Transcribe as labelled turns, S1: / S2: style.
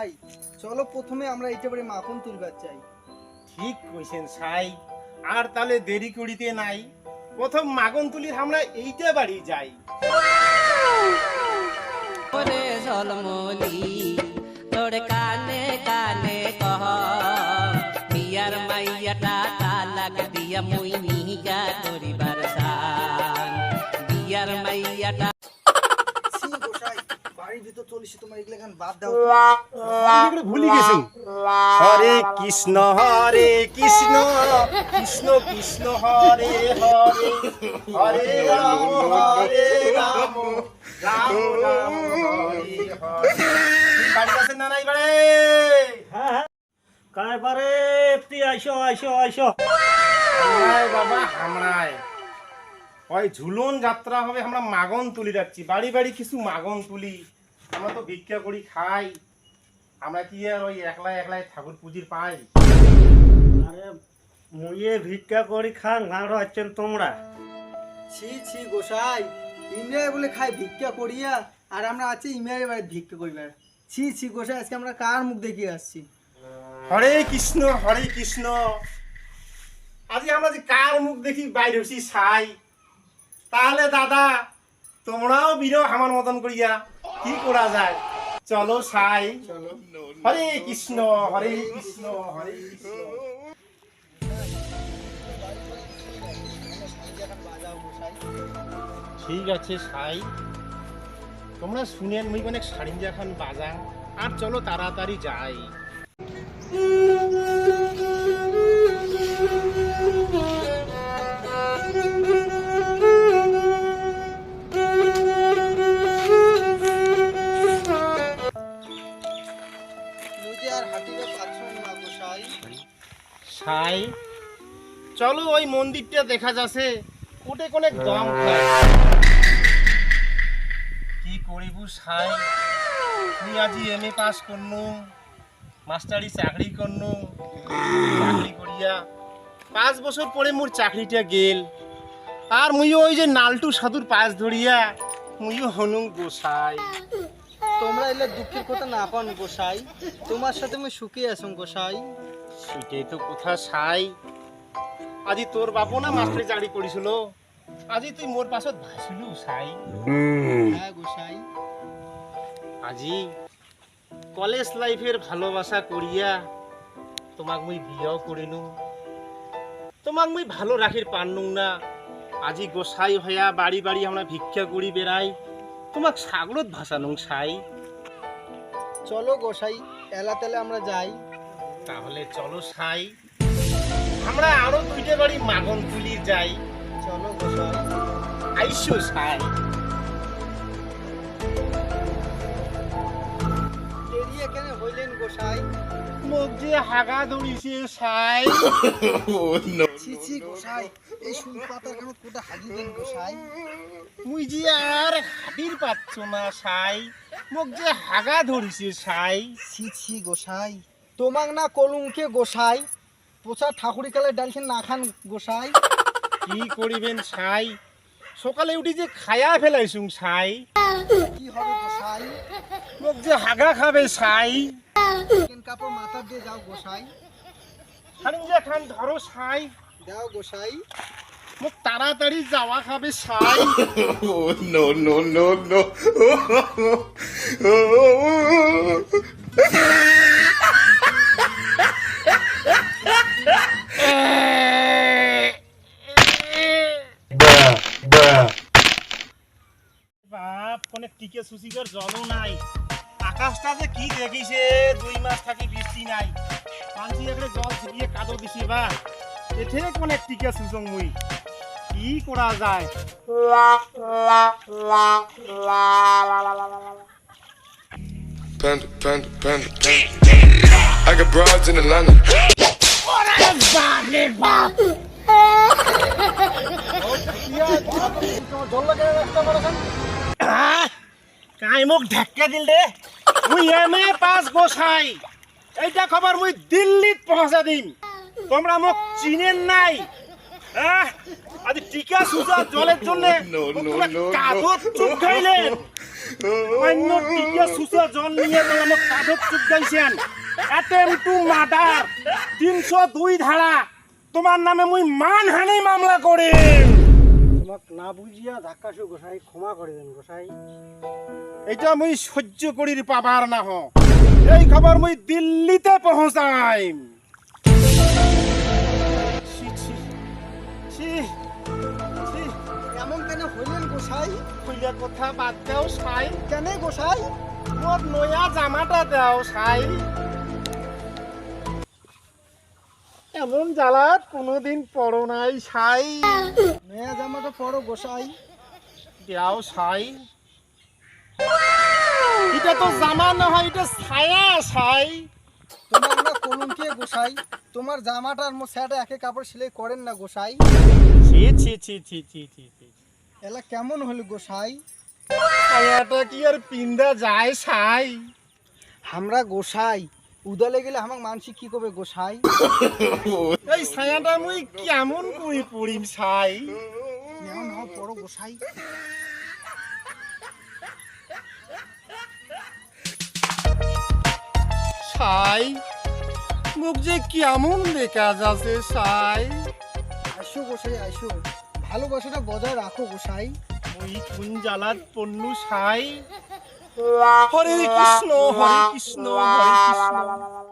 S1: গোসাই, চলো প্রথমে আমরা এইটা বাড়ি মাখন তুলবার চাই।
S2: ঠিক কইছেন সাই, আর তাহলে দেরি করিতে নাই, প্রথম মাগন তুলির আমরা এইটা বাড়ি যাই।
S3: ওরে জলমলি তোর কানে কানে কহ বিয়ার মাইয়াটা তালাক দিয়া মুই নিগা করিবার সান বিয়ার মাইয়াটা
S1: গোসাই বাড়ির ভিতর চলিস, তোমার এগুলো গান বাদ দাও।
S2: ভুলি গেছি। হরে কৃষ্ণ কৃষ্ণ কৃষ্ণ হরে হরে, হরে রাম রাম রাম হরে হরে। বাড়ি আছেন না নাই বাড়ি?
S4: কায় পারে তুই আইসো আইসো আইসো।
S2: আমরাই বাবা আমরাই, ওই ঝুলন যাত্রা হবে, আমরা মাগন তুলি যাচ্ছি, বাড়ি বাড়ি কিছু মাগন তুলি। আমরা তো ভিক্ষা করি খাই, আমরা কি আর ওই একলাই একলাই ঠাকুর পুজির পাই?
S4: আরে মুইয়ে ভিক্ষা করি খান না হচ্ছেন তোমরা।
S1: ছি ছি গোসাই, ইমরাই বলে খাই ভিক্ষা করিয়া, আর আমরা আছি ইমরাই বাড়ি ভিক্ষা করিবার। ছি ছি গোসাই, আজকে আমরা কার মুখ দেখিয়ে আসছি?
S2: হরে কৃষ্ণ আজ আমরা যে কার মুখ দেখি বাইরে হচ্ছি সাই। তাহলে দাদা তোমরাও বিরো আমার মতন করিয়া কি করা যায়, চলো সাই চলো। হরে কৃষ্ণ হরে কৃষ্ণ হরে কৃষ্ণ। ঠিক আছে সাই, তোমরা শুনেন মুই অনেক সারিঞ্জা এখন বাজা, আর চলো তাড়াতাড়ি যাই।
S1: আর হাঁটিতে পারছো না গোসাই।
S2: সাই চলো, ওই মন্দিরটা দেখা যাচ্ছে, ওটে কোনে দম খায়। কি করিব সাই, তুই আজি এমএ পাস করনু, মাস্টারি চাকরি করনু, চাকরি করিয়া 5 বছর পরে মোর চাকরিটা গেল, আর মুই ওই যে নালটু সাধুর পাশ ধরিয়া মুইও হনু গোসাই।
S1: তোমরা এলে দুঃখের কথা না পান গোসাই, তোমার সাথে আমি সুখী আছো গোসাই।
S2: সেটাই তো কথা সাই, আজি তোর বাপও না মাস্টারি চাকরি করিছিল, আজি তুই মোর পাছত ভাসিলু সাই।
S1: হ্যাঁ গোসাই,
S2: আজি কলেজ লাইফের ভালোবাসা করিয়া তোমাক মুই বিয়াও করিনু, তোমাক মুই ভালো রাখির পারনু না। আজি গোসাই হইয়া বাড়ি বাড়ি আমরা ভিক্ষা করি বেড়াই, তোমাক সাগরত ভাসানু সাই।
S1: চলো গোসাই, এলা তেলে আমরা যাই।
S2: তাহলে চলো সাই, আমরা আরো 2টা বাড়ি মাগন তুলি যাই।
S1: চলো গোসাই,
S2: আইসো সাই।
S1: দেরি এখানে হইলেন গোসাই।
S2: মুখ যে হাগা ধরিছে সাই।
S1: ছি ছি গোসাই, এই সুই পাতার কেন কোটা হাগিলেন গোসাই?
S2: মুই যে আর হাঁটির পাচ্ছ না সাই, মুখ যে হাগা ধরিছে সাই।
S1: ছি ছি গোসাই, তোমাক না কলুমকে গোসাই, পোচা ঠাকুরি কালে ডালছেন না খান গোসাই।
S2: কি করিবেন সাই, সকালে উঠি যে খায়া ফেলাইছুং সাই।
S1: কি হবে গোসাই?
S2: মুখ যে হাগা খাবে সাই।
S1: কাপড় মাথা দিয়ে যাও গোসাই।
S2: সারিঞ্জা খান ধরো সাই,
S1: দাও গোসাই।
S2: মুখ তাড়াতাড়ি যাওয়া খাবে সাই।
S5: no, no, no, no.
S2: বাপ কোনে টিকে সুসিকর জলও নাই, আকাশটা যে কি দেখিছে, 2 মাস থাকি বৃষ্টি নাই, পাঞ্চি একরে জল ছিটিয়ে কাদো দিছি বা, এঠে কোনে টিকে সুসং মুই কি করা যায়।
S5: Panda, panda, panda, panda. I got broads in Atlanta.
S2: কাই মোক ঢেক্কা দিল দে, মুই এমএ পাস গোসাই, এইটা খবর মুই দিল্লিত পৌঁছা দিম। তোমরা মোক চিনেন নাই, আজ টিকা সুজা জলের জন্য কাঁধত চুপ খাইলেন অন্য টিকা সুজা জল নিয়ে তো আমার কাঁধত চুপ গাইছেন অ্যাটেম্প টু মার্ডার 302 ধারা তোমার নামে মুই মানহানি মামলা করেন।
S4: তোমাক না বুঝিয়া ধাক্কাছো গোসাই, ক্ষমা করে দেন গোসাই।
S2: এটা মুই সহ্য করির পাবার না হ, এই খবর মুই দিল্লিতে পৌঁছাইম। ছি, ছি, ছি, ছি।
S1: এমন কেন হইলেন গোসাই?
S2: কইলা কথা বাদ দাও সাই,
S1: কেন গোসাই?
S2: মোর নয়া জামাটা দাও সাই। এমন জ্বালাত কোনোদিন পড়ো নাই সাই,
S1: নয়া জামাটা পরো গোসাই।
S2: দাও সাই। এটা তো জামা না হয়, এটা ছায়া সাই।
S1: তোমার না কলঙ্কে গোসাই, তোমার জামাটা আর মোর স্যাটা একে কাপড় সেলাই করেন না গোসাই।
S2: ছি ছি ছি ছি ছি ছি ছি।
S1: এলা কেমন হলো গোসাই?
S2: ছায়াটা কি আর পিন্দা যায় সাই?
S1: আমরা গোসাই উদালে গেলে আমাকে মানসিক কি করবে গোসাই?
S2: এই ছায়াটা মুই কেমন করি পড়িম সাই?
S1: নাও নাও পড়ো গোসাই।
S2: সাই মুখ যে কেমন দেখা যাচ্ছে সাই।
S1: আসো গোসাই আসো, ভালোবাসাটা বজায় রাখো গোসাই।
S2: ওই কোন জ্বালাত পন্নু সাই। হরে কৃষ্ণ হরে কৃষ্ণ হরে কৃষ্ণ।